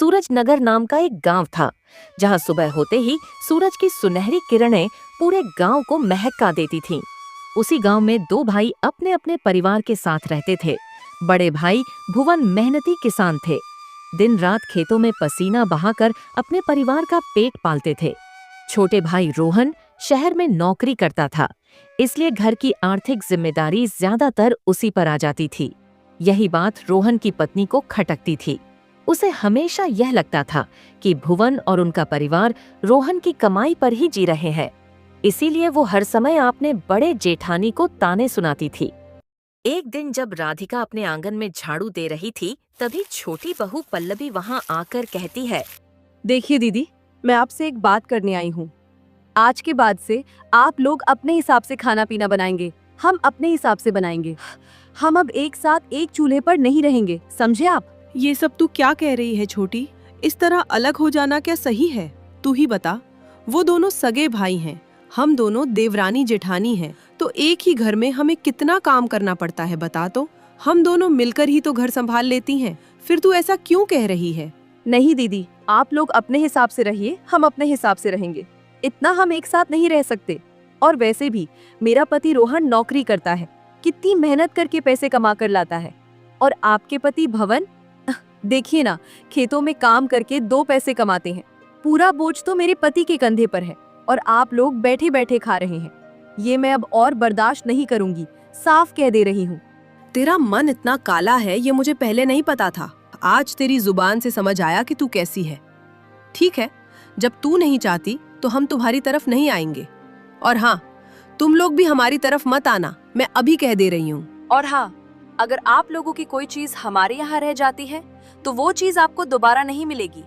सूरज नगर नाम का एक गांव था, जहां सुबह होते ही सूरज की सुनहरी किरणें पूरे गांव को महका देती थीं। उसी गांव में दो भाई अपने अपने परिवार के साथ रहते थे। बड़े भाई भुवन मेहनती किसान थे। दिन रात खेतों में पसीना बहाकर अपने परिवार का पेट पालते थे। छोटे भाई रोहन शहर में नौकरी करता था, इसलिए घर की आर्थिक जिम्मेदारी ज्यादातर उसी पर आ जाती थी। यही बात रोहन की पत्नी को खटकती थी। उसे हमेशा यह लगता था कि भुवन और उनका परिवार रोहन की कमाई पर ही जी रहे हैं, इसीलिए वो हर समय अपने बड़े जेठानी को ताने सुनाती थी। एक दिन जब राधिका अपने आंगन में झाड़ू दे रही थी, तभी छोटी बहू पल्लवी वहां आकर कहती है, देखिए दीदी, मैं आपसे एक बात करने आई हूँ। आज के बाद से आप लोग अपने हिसाब से खाना पीना बनाएंगे, हम अपने हिसाब से बनाएंगे। हम अब एक साथ एक चूल्हे पर नहीं रहेंगे, समझे आप? ये सब तू क्या कह रही है छोटी? इस तरह अलग हो जाना क्या सही है? तू ही बता। वो दोनों सगे भाई हैं, हम दोनों देवरानी जेठानी हैं, तो एक ही घर में हमें कितना काम करना पड़ता है बता तो। हम दोनों मिलकर ही तो घर संभाल लेती हैं, फिर तू ऐसा क्यों कह रही है? नहीं दीदी, आप लोग अपने हिसाब से रहिए, हम अपने हिसाब से रहेंगे। इतना हम एक साथ नहीं रह सकते। और वैसे भी मेरा पति रोहन नौकरी करता है, कितनी मेहनत करके पैसे कमा कर लाता है। और आपके पति भवन, देखिए ना, खेतों में काम करके 2 पैसे कमाते हैं। पूरा बोझ तो मेरे पति के कंधे पर है और आप लोग बैठे बैठे खा रहे हैं। ये मैं अब और बर्दाश्त नहीं करूंगी, साफ कह दे रही हूँ। तेरा मन इतना काला है ये मुझे पहले नहीं पता था। आज तेरी जुबान से समझ आया कि तू कैसी है। ठीक है, जब तू नहीं चाहती तो हम तुम्हारी तरफ नहीं आएंगे। और हाँ, तुम लोग भी हमारी तरफ मत आना, मैं अभी कह दे रही हूँ। और हाँ, अगर आप लोगों की कोई चीज हमारे यहाँ रह जाती है तो वो चीज आपको दोबारा नहीं मिलेगी,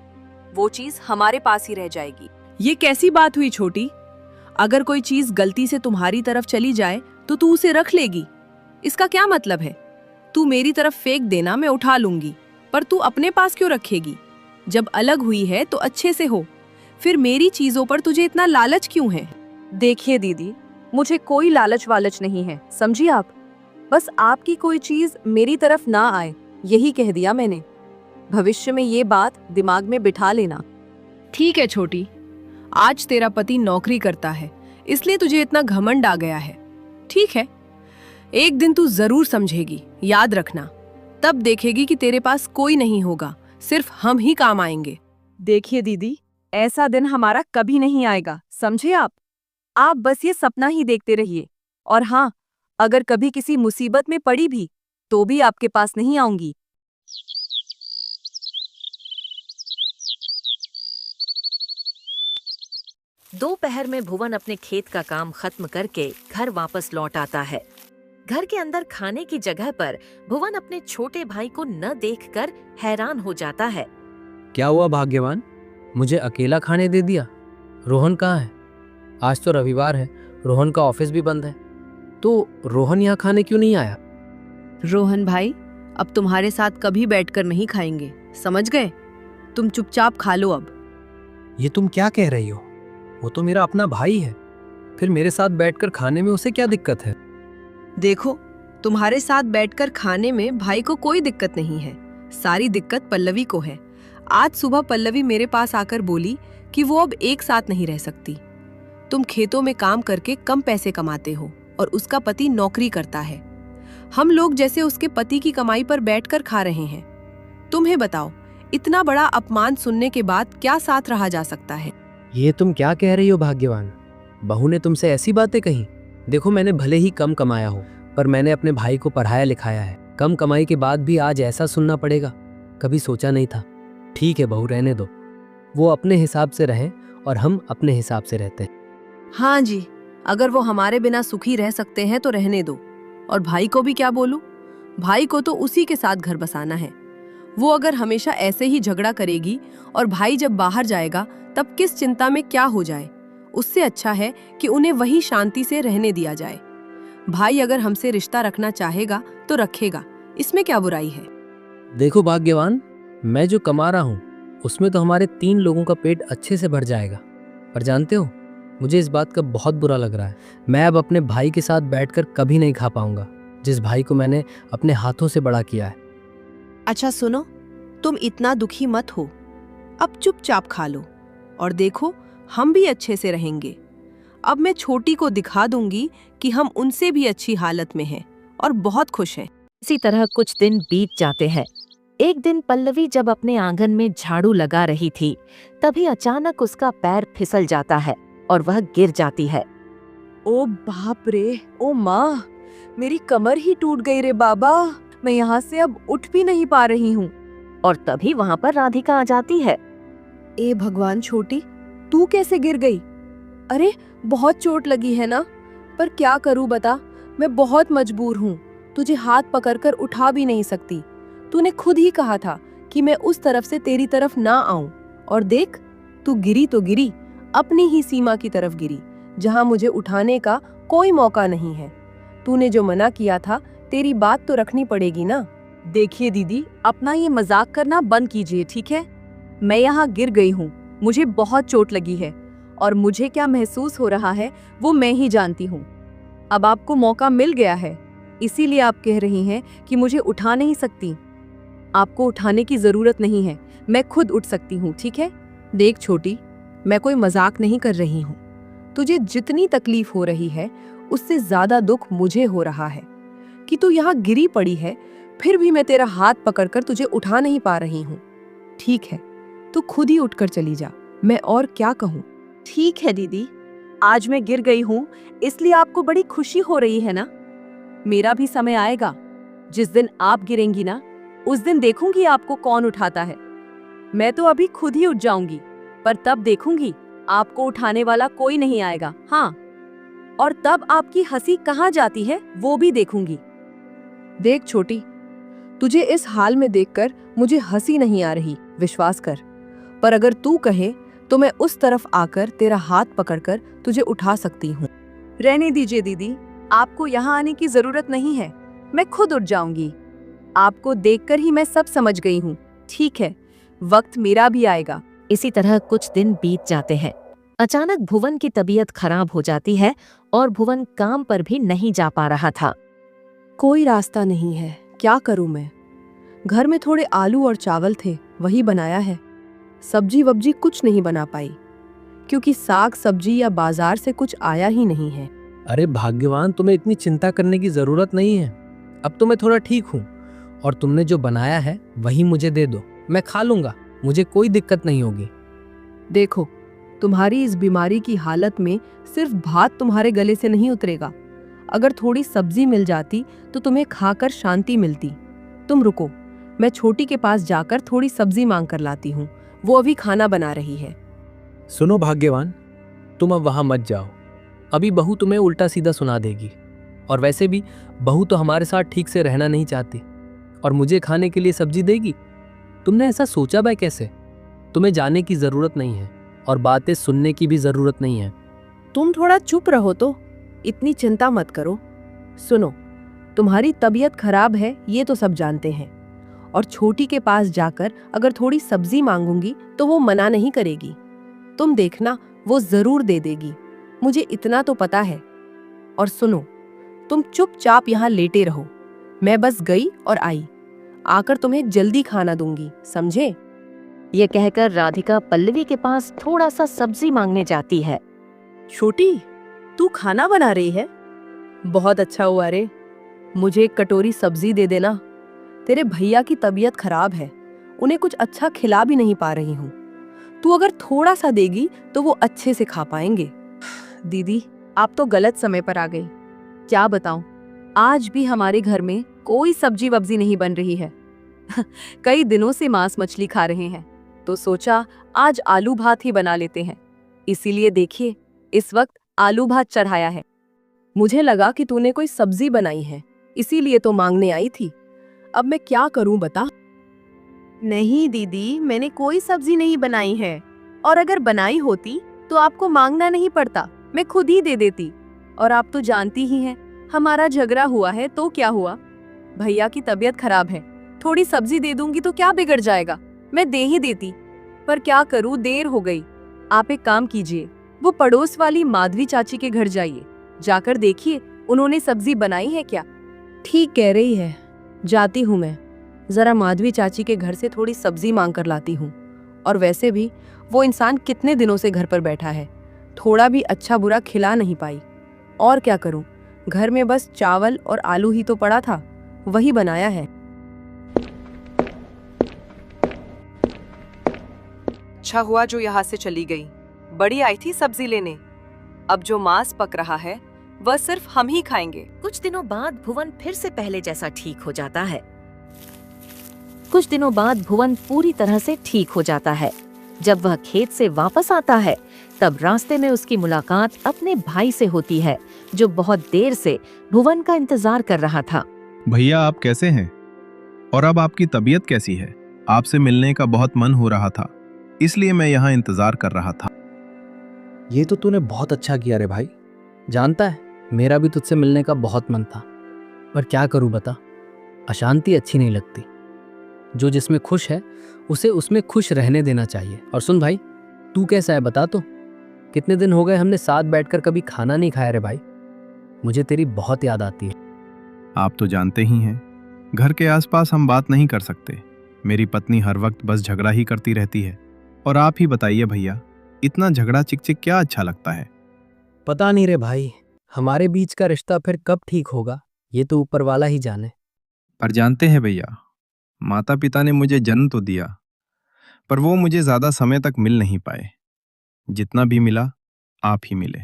वो चीज हमारे पास ही रह जाएगी। ये कैसी बात हुई छोटी? अगर कोई चीज गलती से तुम्हारी तरफ चली जाए तो तू उसे रख लेगी, इसका क्या मतलब है? तू मेरी तरफ फेंक देना, मैं उठा लूंगी, पर तू अपने पास क्यों रखेगी? जब अलग हुई है तो अच्छे से हो, फिर मेरी चीजों पर तुझे इतना लालच क्यों है? देखिए दीदी, मुझे कोई लालच वालच नहीं है, समझिए आप। बस आपकी कोई चीज मेरी तरफ ना आए, यही कह दिया मैंने। भविष्य में ये बात दिमाग में बिठा लेना। ठीक है छोटी, आज तेरा पति नौकरी करता है, इसलिए तुझे इतना घमंड आ गया है। ठीक है, एक दिन तू जरूर समझेगी, याद रखना। तब देखेगी कि तेरे पास कोई नहीं होगा, सिर्फ हम ही काम आएंगे। देखिए दीदी, ऐसा दिन हमारा कभी नहीं आएगा, समझे आप? आप बस ये सपना ही देखते रहिए। और हाँ, अगर कभी किसी मुसीबत में पड़ी भी तो भी आपके पास नहीं आऊंगी। दोपहर में भुवन अपने खेत का काम खत्म करके घर वापस लौट आता है। घर के अंदर खाने की जगह पर भुवन अपने छोटे भाई को न देखकर हैरान हो जाता है। क्या हुआ भाग्यवान, मुझे अकेला खाने दे दिया? रोहन कहाँ है? आज तो रविवार है, रोहन का ऑफिस भी बंद है, तो रोहन यहाँ खाने क्यों नहीं आया? रोहन भाई, अब तुम्हारे साथ कभी बैठकर नहीं खाएंगे, समझ गए? तुम चुपचाप खा लो अब। ये तुम क्या कह रही हो? वो तो मेरा अपना भाई है, फिर मेरे साथ बैठकर खाने में उसे क्या दिक्कत है? देखो, तुम्हारे साथ बैठकर खाने में भाई को कोई दिक्कत नहीं है, सारी दिक्कत पल्लवी को है। आज सुबह पल्लवी मेरे पास आकर बोली कि वो अब एक साथ नहीं रह सकती। तुम खेतों में काम करके कम पैसे कमाते हो और उसका पति नौकरी करता है। हम लोग जैसे उसके पति की कमाई पर बैठकर खा रहे हैं। तुम्हें बताओ, इतना बड़ा अपमान सुनने के बाद क्या साथ रहा जा सकता है? ये तुम क्या कह रही हो भाग्यवान? बहू ने तुमसे ऐसी बातें कही? देखो, मैंने भले ही कम कमाया हो, पर मैंने अपने भाई को पढ़ाया लिखाया है। कम कमाई के बाद भी आज ऐसा सुनना पड़ेगा, कभी सोचा नहीं था। ठीक है बहू, रहने दो, वो अपने हिसाब से रहें और हम अपने हिसाब से रहते हैं। हाँ जी, अगर वो हमारे बिना सुखी रह सकते हैं तो रहने दो। और भाई को भी क्या बोलूं? भाई को तो उसी के साथ घर बसाना है। वो अगर हमेशा ऐसे ही झगड़ा करेगी और भाई जब बाहर जाएगा तब किस चिंता में क्या हो जाए। उससे अच्छा है कि उन्हें वही शांति से रहने दिया जाए। भाई अगर हमसे रिश्ता रखना चाहेगा तो रखेगा, इसमें क्या बुराई है? देखो भाग्यवान, मैं जो कमा रहा हूँ उसमें तो हमारे 3 लोगों का पेट अच्छे से भर जाएगा। पर जानते हो, मुझे इस बात का बहुत बुरा लग रहा है। मैं अब अपने भाई के साथ बैठकर कभी नहीं खा पाऊंगा, जिस भाई को मैंने अपने हाथों से बड़ा किया है। अच्छा सुनो, तुम इतना दुखी मत हो। अब चुपचाप खा लो और देखो हम भी अच्छे से रहेंगे। अब मैं छोटी को दिखा दूंगी कि हम उनसे भी अच्छी हालत में हैं और बहुत खुश हैं। इसी तरह कुछ दिन बीत जाते हैं। एक दिन पल्लवी जब अपने आंगन में झाड़ू लगा रही थी, तभी अचानक उसका पैर फिसल जाता है और वह गिर जाती है। ओ बाप रे, ओ माँ, मेरी कमर ही टूट गई रे बाबा। मैं यहाँ से अब उठ भी नहीं पा रही हूँ। और तभी वहाँ पर राधिका आ जाती है। ए भगवान छोटी, तू कैसे गिर गई? अरे बहुत चोट लगी है ना? पर क्या करूँ बता, मैं बहुत मजबूर हूँ। तुझे हाथ पकड़कर उठा भी नहीं सकती। तूने खुद ही कहा था कि मैं उस तरफ से तेरी तरफ ना आऊं, और देख, तू गिरी तो गिरी, अपनी ही सीमा की तरफ गिरी, जहां मुझे उठाने का कोई मौका नहीं है। तूने जो मना किया था, तेरी बात तो रखनी पड़ेगी ना। देखिए दीदी, अपना ये मजाक करना बंद कीजिए, ठीक है? मैं यहाँ गिर गई हूँ, मुझे बहुत चोट लगी है और मुझे क्या महसूस हो रहा है वो मैं ही जानती हूँ। अब आपको मौका मिल गया है, इसीलिए आप कह रही हैं कि मुझे उठा नहीं सकती। आपको उठाने की जरूरत नहीं है, मैं खुद उठ सकती हूँ, ठीक है? देख छोटी, मैं कोई मजाक नहीं कर रही हूँ। तुझे जितनी तकलीफ हो रही है, उससे ज्यादा दुख मुझे हो रहा है कि तू यहाँ गिरी पड़ी है, फिर भी मैं तेरा हाथ पकड़कर तुझे उठा नहीं पा रही हूँ। ठीक है, तू खुद ही उठकर चली जा, मैं और क्या कहूँ। ठीक है दीदी, आज मैं गिर गई हूँ, इसलिए आपको बड़ी खुशी हो रही है ना? मेरा भी समय आएगा, जिस दिन आप गिरेंगी ना, उस दिन देखूंगी आपको कौन उठाता है। मैं तो अभी खुद ही उठ जाऊंगी, पर तब देखूंगी आपको उठाने वाला कोई नहीं आएगा। हाँ, और तब आपकी हंसी कहाँ जाती है वो भी देखूंगी। देख छोटी, तुझे इस हाल में देखकर मुझे हंसी नहीं आ रही, विश्वास कर। पर अगर तू कहे तो मैं उस तरफ आकर तेरा हाथ पकड़कर तुझे उठा सकती हूँ। रहने दीजिए दीदी, आपको यहाँ आने की जरूरत नहीं है, मैं खुद उठ जाऊंगी। आपको देखकर ही मैं सब समझ गई हूँ। ठीक है, वक्त मेरा भी आएगा। इसी तरह कुछ दिन बीत जाते हैं। अचानक भुवन की तबीयत खराब हो जाती है और भुवन काम पर भी नहीं जा पा रहा था। कोई रास्ता नहीं है, क्या करूं मैं? घर में थोड़े आलू और चावल थे, वही बनाया है। सब्जी वब्जी कुछ नहीं बना पाई, क्योंकि साग सब्जी या बाजार से कुछ आया ही नहीं है। अरे भाग्यवान, तुम्हें इतनी चिंता करने की जरूरत नहीं है। अब तो मैं थोड़ा ठीक हूँ और तुमने जो बनाया है वही मुझे दे दो, मैं खा लूंगा, मुझे कोई दिक्कत नहीं होगी। देखो, तुम्हारी इस बीमारी की हालत में सिर्फ भात तुम्हारे गले से नहीं उतरेगा। अगर थोड़ी सब्जी मिल जाती तो तुम्हें खाकर शांति मिलती। तुम रुको, मैं छोटी के पास जाकर थोड़ी सब्जी मांग कर लाती हूँ, वो अभी खाना बना रही है। सुनो भाग्यवान, तुम अब वहां मत जाओ, अभी बहू तुम्हें उल्टा सीधा सुना देगी। और वैसे भी बहू तो हमारे साथ ठीक से रहना नहीं चाहती और मुझे खाने के लिए सब्जी देगी। तुमने ऐसा सोचा भाई कैसे? तुम्हें जाने की जरूरत नहीं है और बातें सुनने की भी जरूरत नहीं है। तुम थोड़ा चुप रहो तो, इतनी चिंता मत करो। सुनो, तुम्हारी तबीयत खराब है ये तो सब जानते हैं, और छोटी के पास जाकर अगर थोड़ी सब्जी मांगूंगी तो वो मना नहीं करेगी। तुम देखना, वो जरूर दे देगी, मुझे इतना तो पता है। और सुनो, तुम चुपचाप यहाँ लेटे रहो, मैं बस गई और आई, आकर तुम्हें जल्दी खाना दूंगी, समझे? ये कहकर राधिका पल्लवी के पास थोड़ा सा सब्जी मांगने जाती है। छोटी, तू खाना बना रही है? बहुत अच्छा हुआ रे, मुझे एक कटोरी सब्जी दे देना। तेरे भैया की तबीयत खराब है, उन्हें कुछ अच्छा खिला भी नहीं पा रही हूँ। तू अगर थोड़ा सा देगी तो वो अच्छे से खा पाएंगे। दीदी, आप तो गलत समय पर आ गई। क्या बताऊं, आज भी हमारे घर में कोई सब्जी वब्जी नहीं बन रही है। कई दिनों से मांस मछली खा रहे हैं, तो सोचा आज आलू भात ही बना लेते हैं। इसीलिए देखिए, इस वक्त आलू भात चढ़ाया है। मुझे लगा कि तूने कोई सब्जी बनाई है, इसीलिए तो मांगने आई थी। अब मैं क्या करूं बता? नहीं दीदी, मैंने कोई सब्जी नहीं बनाई है, और अगर बनाई होती तो आपको मांगना नहीं पड़ता, मैं खुद ही दे देती। और आप तो जानती ही हैं, हमारा झगड़ा हुआ है तो क्या हुआ? भैया की तबीयत खराब है, थोड़ी सब्जी दे दूंगी तो क्या बिगड़ जाएगा, मैं दे ही देती। पर क्या करूं, देर हो गई। आप एक काम कीजिए, वो पड़ोस वाली माधवी चाची के घर जाइए, जाकर देखिए उन्होंने सब्जी बनाई है क्या। ठीक कह रही है, जाती हूँ मैं, जरा माधवी चाची के घर से थोड़ी सब्जी मांग कर लाती हूँ, और वैसे भी वो इंसान कितने दिनों से घर पर बैठा है, थोड़ा भी अच्छा बुरा खिला नहीं पाई। और क्या करूं, घर में बस चावल और आलू ही तो पड़ा था, वही बनाया है। अच्छा हुआ जो यहाँ से चली गई। बड़ी आई थी सब्जी लेने। अब जो मांस पक रहा है वह सिर्फ हम ही खाएंगे। कुछ दिनों बाद भुवन फिर से पहले जैसा ठीक हो जाता है। कुछ दिनों बाद भुवन पूरी तरह से ठीक हो जाता है। जब वह खेत से वापस आता है तब रास्ते में उसकी मुलाकात अपने भाई से होती है, जो बहुत देर से भुवन का इंतजार कर रहा था। भैया आप कैसे हैं? और अब आपकी तबीयत कैसी है? आपसे मिलने का बहुत मन हो रहा था, इसलिए मैं यहाँ इंतजार कर रहा था। ये तो तूने बहुत अच्छा किया रे भाई। जानता है मेरा भी तुझसे मिलने का बहुत मन था, पर क्या करूं बता, अशांति अच्छी नहीं लगती। जो जिसमें खुश है उसे उसमें खुश रहने देना चाहिए। और सुन भाई, तू कैसा है बता तो। कितने दिन हो गए हमने साथ बैठकर कभी खाना नहीं खाया रे भाई। मुझे तेरी बहुत याद आती है। आप तो जानते ही हैं, घर के आसपास हम बात नहीं कर सकते। मेरी पत्नी हर वक्त बस झगड़ा ही करती रहती है। और आप ही बताइए भैया, इतना झगड़ा चिक क्या अच्छा लगता है? पता नहीं रे भाई, हमारे बीच का रिश्ता फिर कब ठीक होगा, ये तो ऊपर वाला ही जाने। पर जानते हैं भैया, माता पिता ने मुझे जन्म तो दिया, पर वो मुझे ज्यादा समय तक मिल नहीं पाए। जितना भी मिला आप ही मिले।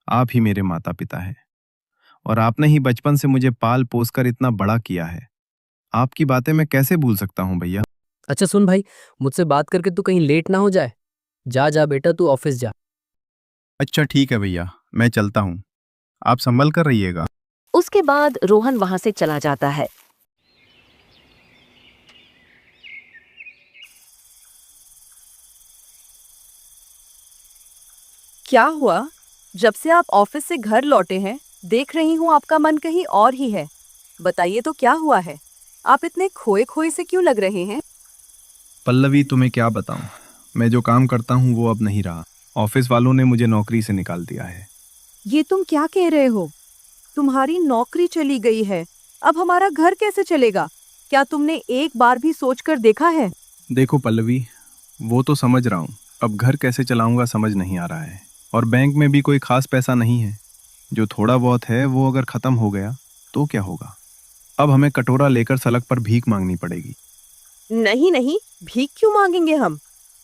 आप ही मेरे माता पिता है, और आपने ही बचपन से मुझे पाल पोस कर इतना बड़ा किया है। आपकी बातें मैं कैसे भूल सकता हूँ भैया। अच्छा सुन भाई, मुझसे बात करके तू कहीं लेट ना हो जाए। जा जा बेटा, तू ऑफिस जा। अच्छा ठीक है भैया, मैं चलता हूँ, आप संभल कर रहिएगा। उसके बाद रोहन वहां से चला जाता है। क्या हुआ? जब से आप ऑफिस से घर लौटे हैं, देख रही हूँ आपका मन कहीं और ही है। बताइए तो क्या हुआ है? आप इतने खोए खोए से क्यों लग रहे हैं? पल्लवी तुम्हें क्या बताऊं, मैं जो काम करता हूं वो अब नहीं रहा। ऑफिस वालों ने मुझे नौकरी से निकाल दिया है। ये तुम क्या कह रहे हो? तुम्हारी नौकरी चली गई है, अब हमारा घर कैसे चलेगा? क्या तुमने एक बार भी सोचकर देखा है? देखो पल्लवी, वो तो समझ रहा हूँ, अब घर कैसे चलाऊंगा समझ नहीं आ रहा है। और बैंक में भी कोई खास पैसा नहीं है। जो थोड़ा बहुत है वो अगर खत्म हो गया तो क्या होगा? अब हमें कटोरा लेकर सड़क पर भीख मांगनी पड़ेगी। नहीं नहीं, भीख क्यों मांगेंगे हम?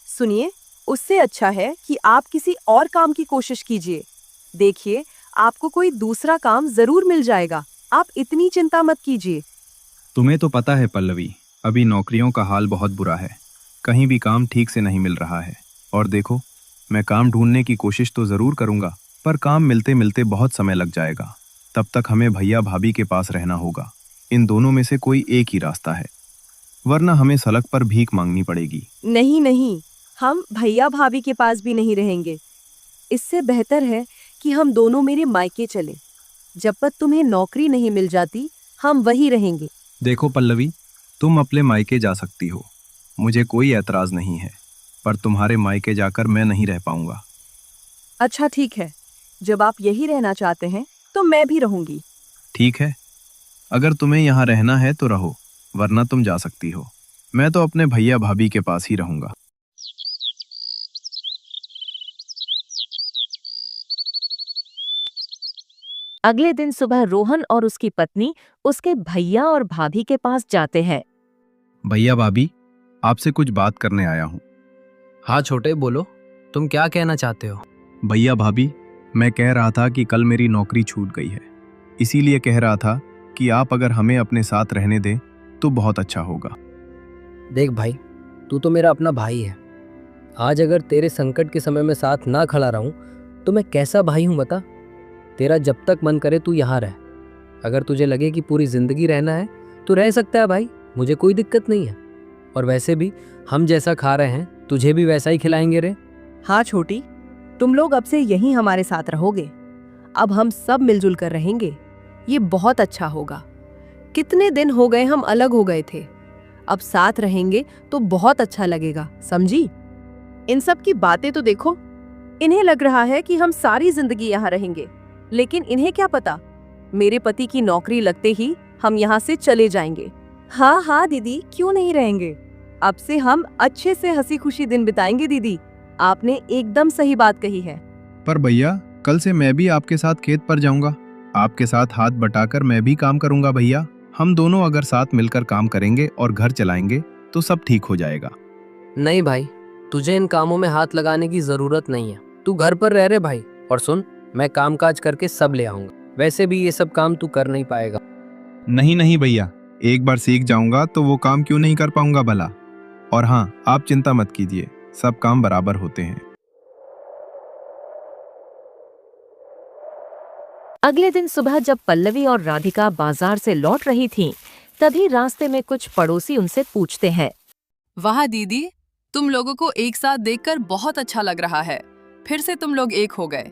सुनिए, उससे अच्छा है कि आप किसी और काम की कोशिश कीजिए। देखिए, आपको कोई दूसरा काम जरूर मिल जाएगा। आप इतनी चिंता मत कीजिए। तुम्हें तो पता है पल्लवी, अभी नौकरियों का हाल बहुत बुरा है। कहीं भी काम ठीक से नहीं मिल रहा है। और देखो, मैं काम ढूंढने की कोशिश तो जरूर करूंगा, पर काम मिलते मिलते बहुत समय लग जाएगा। तब तक हमें भैया भाभी के पास रहना होगा। इन दोनों में से कोई एक ही रास्ता है, वरना हमें सड़क पर भीख मांगनी पड़ेगी। नहीं नहीं, हम भैया भाभी के पास भी नहीं रहेंगे। इससे बेहतर है कि हम दोनों मेरे मायके चलें। जब तक तुम्हें नौकरी नहीं मिल जाती, हम वहीं रहेंगे। देखो पल्लवी, तुम अपने मायके जा सकती हो, मुझे कोई ऐतराज नहीं है, पर तुम्हारे मायके जाकर मैं नहीं रह पाऊंगा। अच्छा ठीक है, जब आप यही रहना चाहते हैं तो मैं भी रहूंगी। ठीक है, अगर तुम्हें यहाँ रहना है तो रहो, वरना तुम जा सकती हो। मैं तो अपने भैया भाभी के पास ही रहूंगा। अगले दिन सुबह रोहन और उसकी पत्नी उसके भैया और भाभी के पास जाते हैं। भैया भाभी, आपसे कुछ बात करने आया हूँ। हाँ छोटे, बोलो, तुम क्या कहना चाहते हो? भैया भाभी, मैं कह रहा था कि कल मेरी नौकरी छूट गई है, इसीलिए कह रहा था कि आप अगर हमें अपने साथ रहने दें तो बहुत अच्छा होगा। देख भाई, तू तो मेरा अपना भाई है। आज अगर तेरे संकट के समय में साथ ना खड़ा रहूं तो मैं कैसा भाई हूं बता। तेरा जब तक मन करे तू यहाँ रह। अगर तुझे लगे कि पूरी जिंदगी रहना है तो रह सकता है भाई, मुझे कोई दिक्कत नहीं है। और वैसे भी हम जैसा खा रहे हैं तुझे भी वैसा ही खिलाएंगे रे। हाँ छोटी, तुम लोग अब से यहीं हमारे साथ रहोगे। अब हम सब मिलजुल कर रहेंगे, ये बहुत अच्छा होगा। कितने दिन हो गए हम अलग हो गए थे, अब साथ रहेंगे तो बहुत अच्छा लगेगा, समझी? इन सब की बातें तो देखो, इन्हें लग रहा है कि हम सारी जिंदगी यहाँ रहेंगे, लेकिन इन्हें क्या पता, मेरे पति की नौकरी लगते ही हम यहाँ से चले जाएंगे। हाँ हाँ दीदी, क्यों नहीं रहेंगे? अब से हम अच्छे से हंसी खुशी दिन बिताएंगे दीदी। आपने एकदम सही बात कही है। पर भैया, कल से मैं भी आपके साथ खेत पर जाऊंगा। आपके साथ हाथ बटाकर मैं भी काम करूंगा भैया। हम दोनों अगर साथ मिलकर काम करेंगे और घर चलाएंगे तो सब ठीक हो जाएगा। नहीं भाई, तुझे इन कामों में हाथ लगाने की जरूरत नहीं है। तू घर पर रह रे भाई। और सुन, मैं काम काज करके सब ले आऊंगा। वैसे भी ये सब काम तू कर नहीं पाएगा। नहीं नहीं भैया, एक बार सीख जाऊंगा तो वो काम क्यों नहीं कर पाऊंगा भला। और हाँ, आप चिंता मत कीजिए, सब काम बराबर होते हैं। अगले दिन सुबह जब पल्लवी और राधिका बाजार से लौट रही थीं, तभी रास्ते में कुछ पड़ोसी उनसे पूछते हैं। वाह दीदी, तुम लोगों को एक साथ देखकर बहुत अच्छा लग रहा है। फिर से तुम लोग एक हो गए।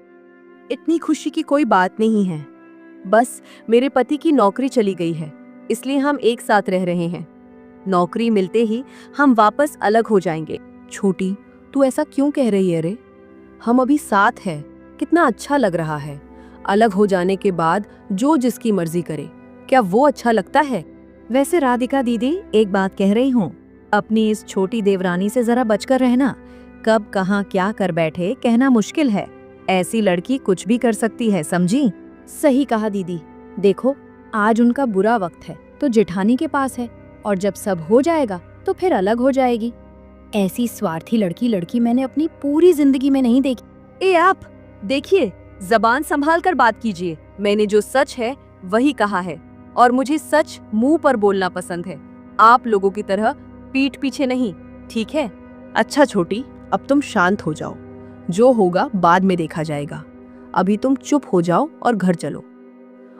इतनी खुशी की कोई बात नहीं है, बस मेरे पति की नौकरी चली गई है, इसलिए हम एक साथ रह रहे हैं। नौकरी मिलते ही हम वापस अलग हो जाएंगे। छोटी, तू ऐसा क्यों कह रही है रे? हम अभी साथ हैं, कितना अच्छा लग रहा है। अलग हो जाने के बाद जो जिसकी मर्जी करे, क्या वो अच्छा लगता है? वैसे राधिका दीदी, एक बात कह रही हूँ, अपनी इस छोटी देवरानी से जरा बचकर रहना। कब कहाँ क्या कर बैठे कहना मुश्किल है। ऐसी लड़की कुछ भी कर सकती है, समझी? सही कहा दीदी। देखो, आज उनका बुरा वक्त है तो जेठानी के पास है, और जब सब हो जाएगा तो फिर अलग हो जाएगी। ऐसी स्वार्थी लड़की मैंने अपनी पूरी जिंदगी में नहीं देखी। ए आप देखिए, जबान संभाल कर बात कीजिए। मैंने जो सच है वही कहा है, और मुझे सच मुंह पर बोलना पसंद है, आप लोगों की तरह पीठ पीछे नहीं, ठीक है? अच्छा छोटी, अब तुम शांत हो जाओ। जो होगा बाद में देखा जाएगा। अभी तुम चुप हो जाओ और घर चलो,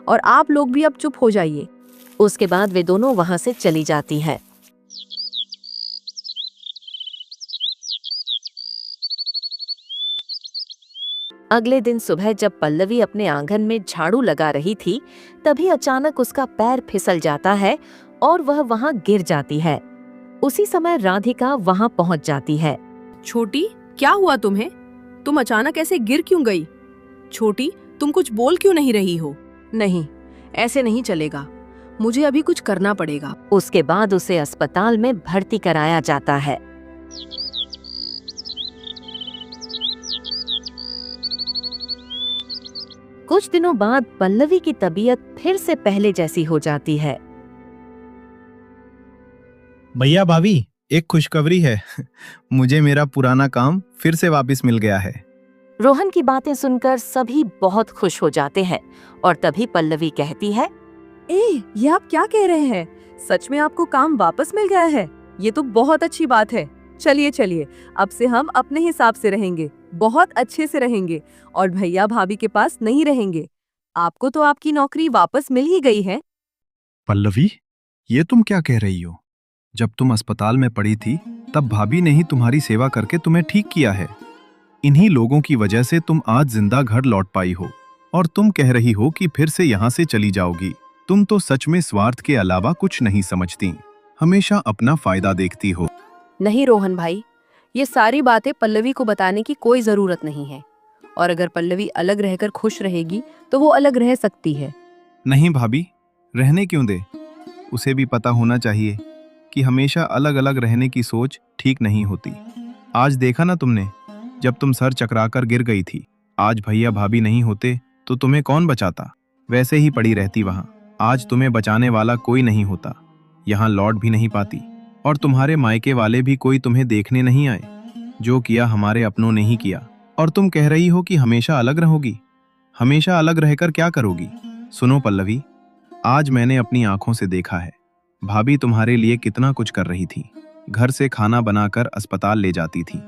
और आप लोग भी अब चुप हो जाइए। उसके बाद वे दोनों वहां से चली जाती हैं। अगले दिन सुबह जब पल्लवी अपने आंगन में झाड़ू लगा रही थी, तभी अचानक उसका पैर फिसल जाता है और वह वहां गिर जाती है। उसी समय राधिका वहां पहुंच जाती है। छोटी, क्या हुआ तुम्हें? तुम अचानक ऐसे गिर क्यों गई? छोटी, तुम कुछ बोल क्यों नहीं रही हो? नहीं, ऐसे नहीं चलेगा, मुझे अभी कुछ करना पड़ेगा। उसके बाद उसे अस्पताल में भर्ती कराया जाता है। कुछ दिनों बाद पल्लवी की तबीयत फिर से पहले जैसी हो जाती है। भैया भाभी, एक खुशखबरी है। मुझे मेरा पुराना काम फिर से वापस मिल गया है। रोहन की बातें सुनकर सभी बहुत खुश हो जाते हैं, और तभी पल्लवी कहती है, ये आप क्या कह रहे हैं? सच में आपको काम वापस मिल गया है? ये तो बहुत अच्छी बात है। चलिए चलिए, अब से हम अपने हिसाब से रहेंगे, बहुत अच्छे से रहेंगे, और भैया भाभी के पास नहीं रहेंगे। आपको तो आपकी नौकरी वापस मिल ही गई है। पल्लवी, ये तुम क्या कह रही हो? जब तुम अस्पताल में पड़ी थी तब भाभी ने ही तुम्हारी सेवा करके तुम्हें ठीक किया है। इन्हीं लोगों की वजह से तुम आज जिंदा घर लौट पाई हो, और तुम कह रही हो कि फिर से यहाँ से चली जाओगी। तुम तो सच में स्वार्थ के अलावा कुछ नहीं समझती, हमेशा अपना फायदा देखती हो। नहीं रोहन भाई, ये सारी बातें पल्लवी को बताने की कोई जरूरत नहीं है, और अगर पल्लवी अलग रहकर खुश रहेगी तो वो अलग रह सकती है। नहीं भाभी, रहने क्यों दे? उसे भी पता होना चाहिए कि हमेशा अलग अलग रहने की सोच ठीक नहीं होती। आज देखा ना तुमने, जब तुम सर चकराकर गिर गई थी। आज भैया भाभी नहीं होते तो तुम्हें कौन बचाता? वैसे ही पड़ी रहती वहां। आज तुम्हें बचाने वाला कोई नहीं होता, यहाँ लौट भी नहीं पाती, और तुम्हारे मायके वाले भी कोई तुम्हें देखने नहीं आए। जो किया हमारे अपनों ने ही किया, और तुम कह रही हो कि हमेशा अलग रहोगी। हमेशा अलग रहकर क्या करोगी? सुनो पल्लवी, आज मैंने अपनी आंखों से देखा है, भाभी तुम्हारे लिए कितना कुछ कर रही थी। घर से खाना बनाकर अस्पताल ले जाती थी,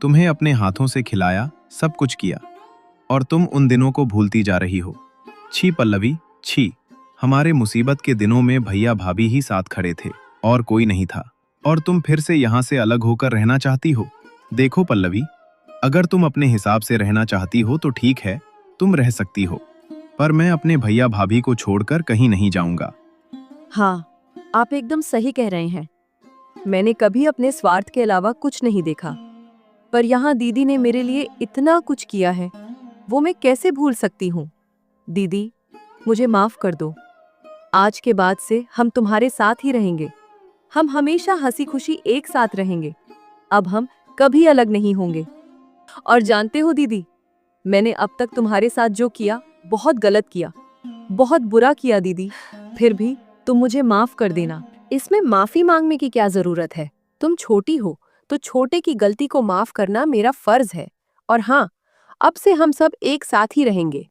तुम्हें अपने हाथों से खिलाया, सब कुछ किया, और तुम उन दिनों को भूलती जा रही हो। छी पल्लवी, छी। हमारे मुसीबत के दिनों में भैया भाभी ही साथ खड़े थे, और कोई नहीं था, और तुम फिर से यहाँ से अलग होकर रहना चाहती हो। देखो पल्लवी, अगर तुम अपने हिसाब से रहना चाहती हो तो ठीक है, तुम रह सकती हो, पर मैं अपने भैया भाभी को छोड़कर कहीं नहीं जाऊंगा। हाँ, आप एकदम सही कह रहे हैं। मैंने कभी अपने स्वार्थ के अलावा कुछ नहीं देखा, पर यहाँ दीदी ने मेरे लिए इतना कुछ किया है, वो मैं कैसे भूल सकती हूँ। दीदी, मुझे माफ कर दो। आज के बाद से हम तुम्हारे साथ ही रहेंगे, हम हमेशा हंसी खुशी एक साथ रहेंगे। अब हम कभी अलग नहीं होंगे। और जानते हो दीदी, मैंने अब तक तुम्हारे साथ जो किया बहुत गलत किया, बहुत बुरा किया दीदी। फिर भी तुम मुझे माफ कर देना। इसमें माफी मांगने की क्या जरूरत है? तुम छोटी हो तो छोटे की गलती को माफ करना मेरा फर्ज है। और हाँ, अब से हम सब एक साथ ही रहेंगे।